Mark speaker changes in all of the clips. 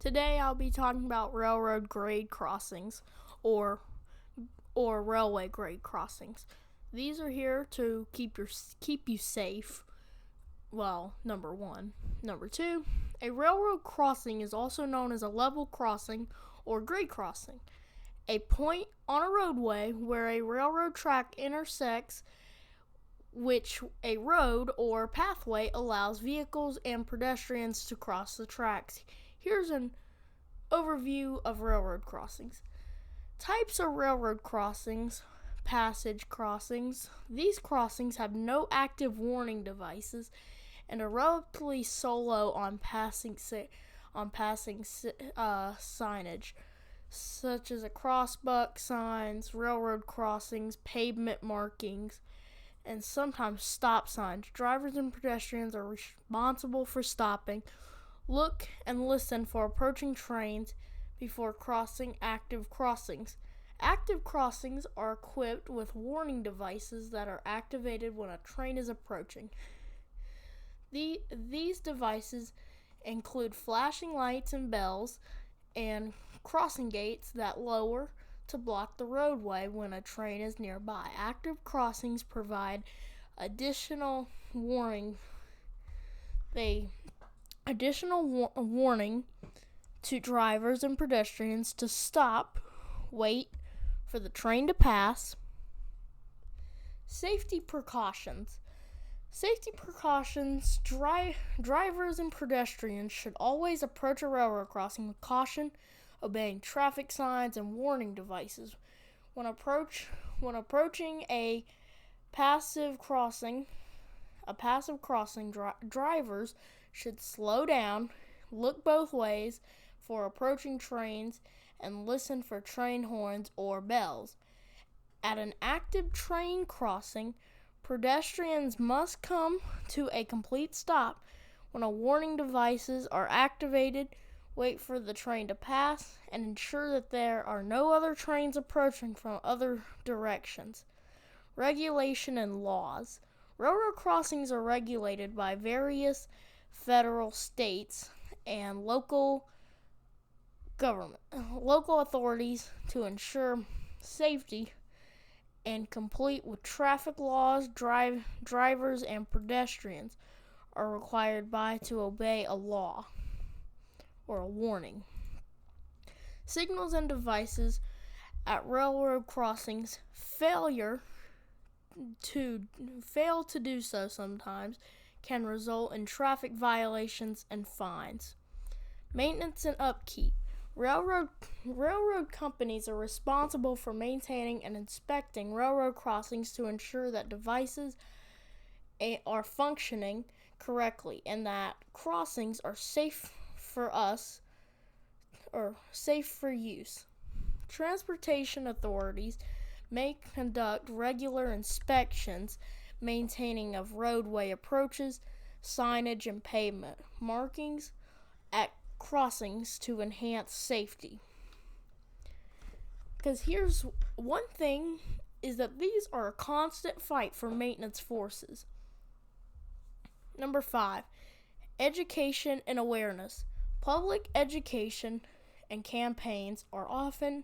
Speaker 1: Today I'll be talking about railroad grade crossings or railway grade crossings. These are here to keep you safe. Well, number 1. Number 2, a railroad crossing is also known as a level crossing or grade crossing. A point on a roadway where a railroad track intersects which a road or pathway allows vehicles and pedestrians to cross the tracks. Here's an overview of railroad crossings. Types of railroad crossings: passage crossings. These crossings have no active warning devices and are relatively slow on passing signage, such as crossbuck signs, railroad crossings, pavement markings, and sometimes stop signs. Drivers and pedestrians are responsible for stopping, look, and listen for approaching trains before crossing active crossings. Active crossings are equipped with warning devices that are activated when a train is approaching. These devices include flashing lights and bells and crossing gates that lower to block the roadway when a train is nearby. Active crossings provide additional warning to drivers and pedestrians to stop, wait for the train to pass. Safety precautions. Drivers and pedestrians should always approach a railroad crossing with caution, obeying traffic signs and warning devices. When approaching a passive crossing, drivers should slow down, look both ways for approaching trains, and listen for train horns or bells. At an active train crossing, pedestrians must come to a complete stop when warning devices are activated. Wait for the train to pass and ensure that there are no other trains approaching from other directions. Regulation and laws. Railroad crossings are regulated by various federal, states, and local authorities to ensure safety and complete with traffic laws. Drivers and pedestrians are required to obey a law or a warning. Signals and devices at railroad crossings fail to do so sometimes can result in traffic violations and fines. Maintenance and upkeep. Railroad companies are responsible for maintaining and inspecting railroad crossings to ensure that devices are functioning correctly and that crossings are safe for use. Transportation authorities may conduct regular inspections, maintaining of roadway approaches, signage, and pavement markings at crossings to enhance safety. Because here's one thing, is that these are a constant fight for maintenance forces. Number 5, education and awareness. Public education and campaigns are often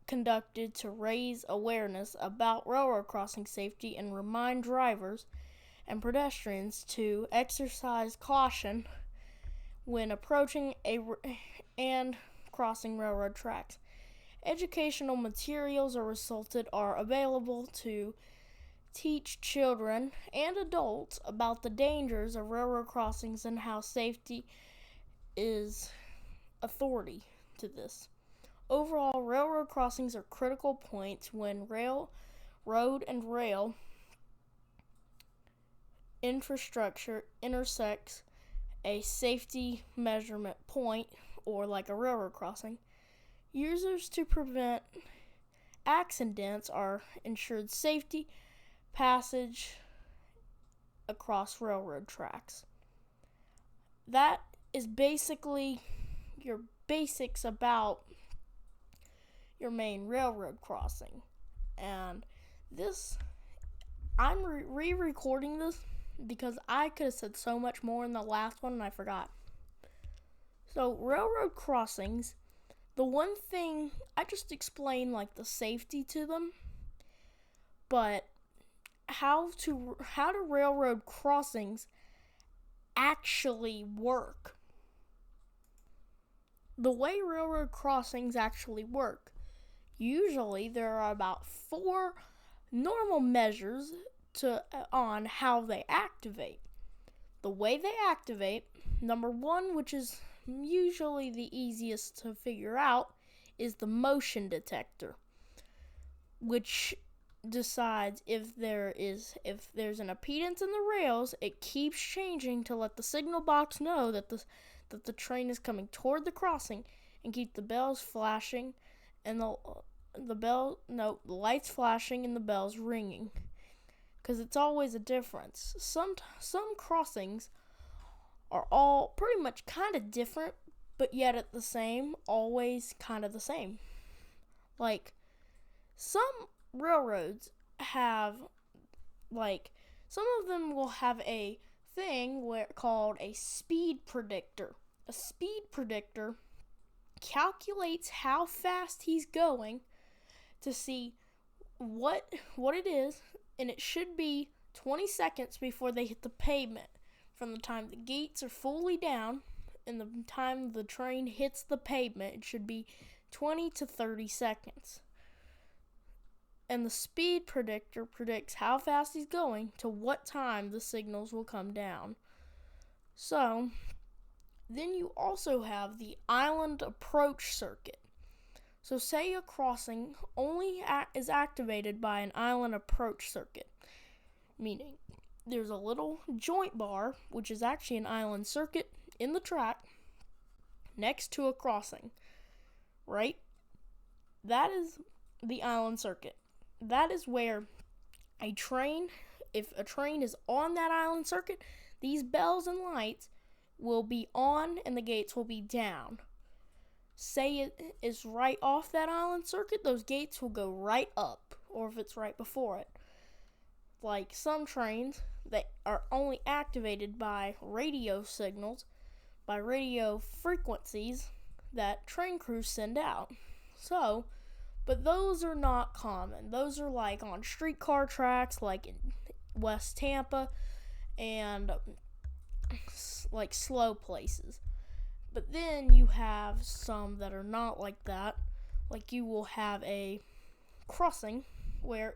Speaker 1: conducted to raise awareness about railroad crossing safety and remind drivers and pedestrians to exercise caution when approaching and crossing railroad tracks. Educational materials are available to teach children and adults about the dangers of railroad crossings and how safety is authority to this. Overall, railroad crossings are critical points when road and rail infrastructure intersects a safety measurement point, or like a railroad crossing. Users to prevent accidents are ensured safety passage across railroad tracks. That is basically your basics about your main railroad crossing. And this, I'm re-recording this because I could have said so much more in the last one and I forgot. So railroad crossings, the one thing I just explained like the safety to them, but how do railroad crossings actually work? The way railroad crossings actually work, usually there are about 4 normal measures on how they activate. The way they activate, number 1, which is usually the easiest to figure out, is the motion detector, which decides if there's an impedance in the rails. It keeps changing to let the signal box know that the train is coming toward the crossing, and keep the bells flashing and the lights flashing and the bells ringing, because it's always a difference. Some crossings are all pretty much kind of different, but yet at the same, always kind of the same. Like, some railroads have, some of them will have a thing called a speed predictor. A speed predictor calculates how fast he's going to see what it is, and it should be 20 seconds before they hit the pavement. From the time the gates are fully down and the time the train hits the pavement, it should be 20 to 30 seconds. And the speed predictor predicts how fast he's going to what time the signals will come down. So, then you also have the island approach circuit. So say a crossing only is activated by an island approach circuit, meaning there's a little joint bar, which is actually an island circuit, in the track next to a crossing, right? That is the island circuit. That is where if a train is on that island circuit, these bells and lights will be on and the gates will be down. Say it is right off that island circuit, those gates will go right up, or if it's right before it. Like some trains that are only activated by radio signals, by radio frequencies that train crews send out. So, but those are not common. Those are like on streetcar tracks, like in West Tampa, and like slow places. But then you have some that are not like that. Like you will have a crossing where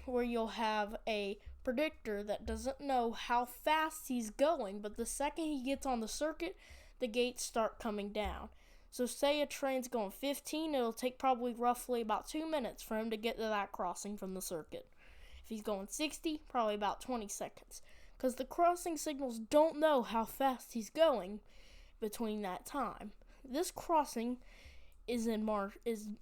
Speaker 1: you'll have a predictor that doesn't know how fast he's going, but the second he gets on the circuit, the gates start coming down. So say a train's going 15, it'll take probably roughly about 2 minutes for him to get to that crossing from the circuit. If he's going 60, probably about 20 seconds. Because the crossing signals don't know how fast he's going between that time. This crossing is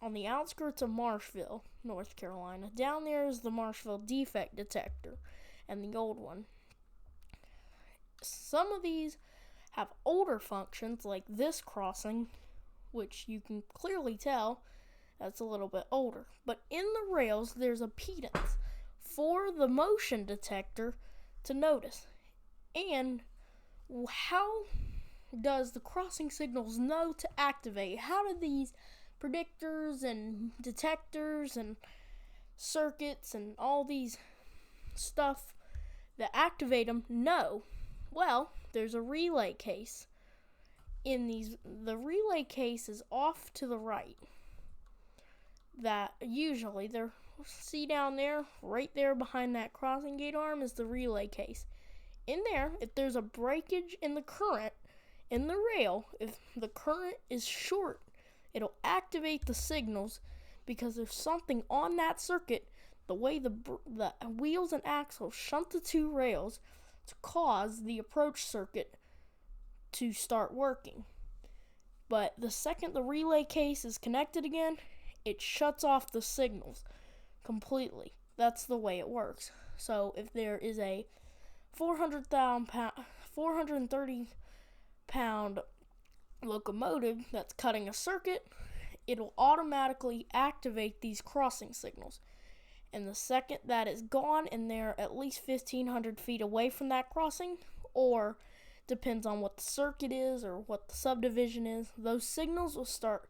Speaker 1: on the outskirts of Marshville, North Carolina. Down there is the Marshville defect detector and the old one. Some of these have older functions, like this crossing, which you can clearly tell that's a little bit older. But in the rails, there's impedance for the motion detector to notice. And how does the crossing signals know to activate? How do these predictors and detectors and circuits and all these stuff that activate them know? Well, there's a relay case. The relay case is off to the right. That usually see down there, right there behind that crossing gate arm, is the relay case. In there, if there's a breakage in the current in the rail, if the current is short, it'll activate the signals, because there's something on that circuit, the way the wheels and axles shunt the two rails, to cause the approach circuit to start working. But the second the relay case is connected again, it shuts off the signals completely. That's the way it works. So if there is a 430-pound locomotive that's cutting a circuit, it'll automatically activate these crossing signals. And the second that is gone and they're at least 1,500 feet away from that crossing, or depends on what the circuit is or what the subdivision is, those signals will start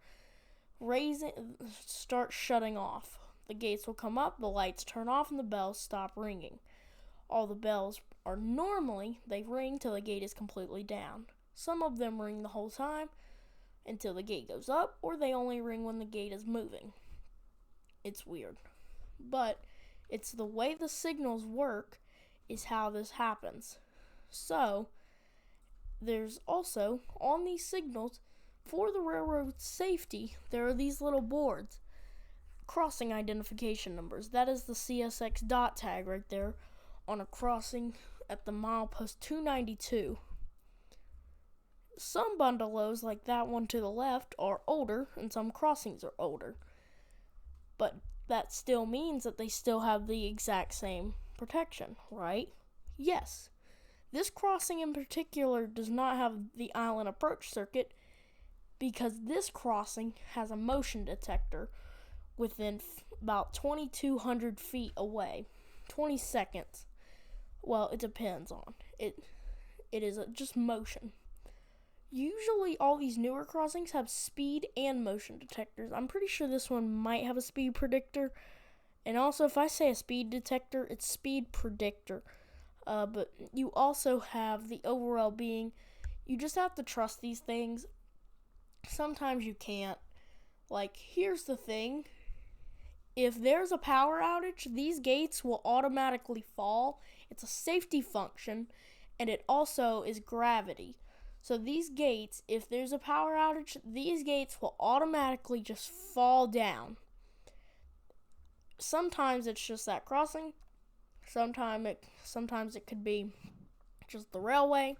Speaker 1: shutting off. The gates will come up, the lights turn off, and the bells stop ringing. All the bells are normally, they ring till the gate is completely down. Some of them ring the whole time until the gate goes up, or they only ring when the gate is moving. It's weird. But it's the way the signals work is how this happens. So, there's also, on these signals, for the railroad safety, there are these little boards, crossing identification numbers. That is the CSX dot tag right there on a crossing at the milepost 292. Some bungalows, like that one to the left, are older, and some crossings are older. But that still means that they still have the exact same protection, right? Yes. This crossing in particular does not have the island approach circuit because this crossing has a motion detector within about 2,200 feet away. 20 seconds. Well, it depends on. It is just motion. Usually all these newer crossings have speed and motion detectors. I'm pretty sure this one might have a speed predictor. And also, if I say a speed detector, it's speed predictor. But you also have the overall being, you just have to trust these things. Sometimes you can't. Like, here's the thing. If there's a power outage, these gates will automatically fall. It's a safety function, and it also is gravity. So these gates, if there's a power outage, these gates will automatically just fall down. Sometimes it's just that crossing. Sometimes it could be just the railway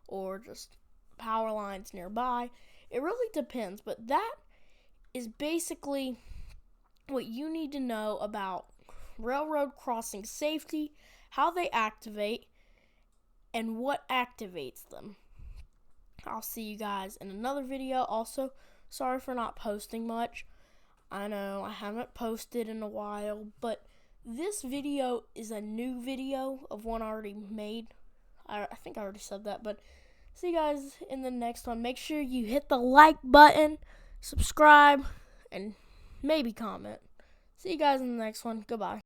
Speaker 1: or just power lines nearby. It really depends, but that is basically what you need to know about railroad crossing safety, how they activate, and what activates them. I'll see you guys in another video. Also, sorry for not posting much. I know I haven't posted in a while, but this video is a new video of one I already made. I think I already said that, but see you guys in the next one. Make sure you hit the like button, subscribe, and maybe comment. See you guys in the next one. Goodbye.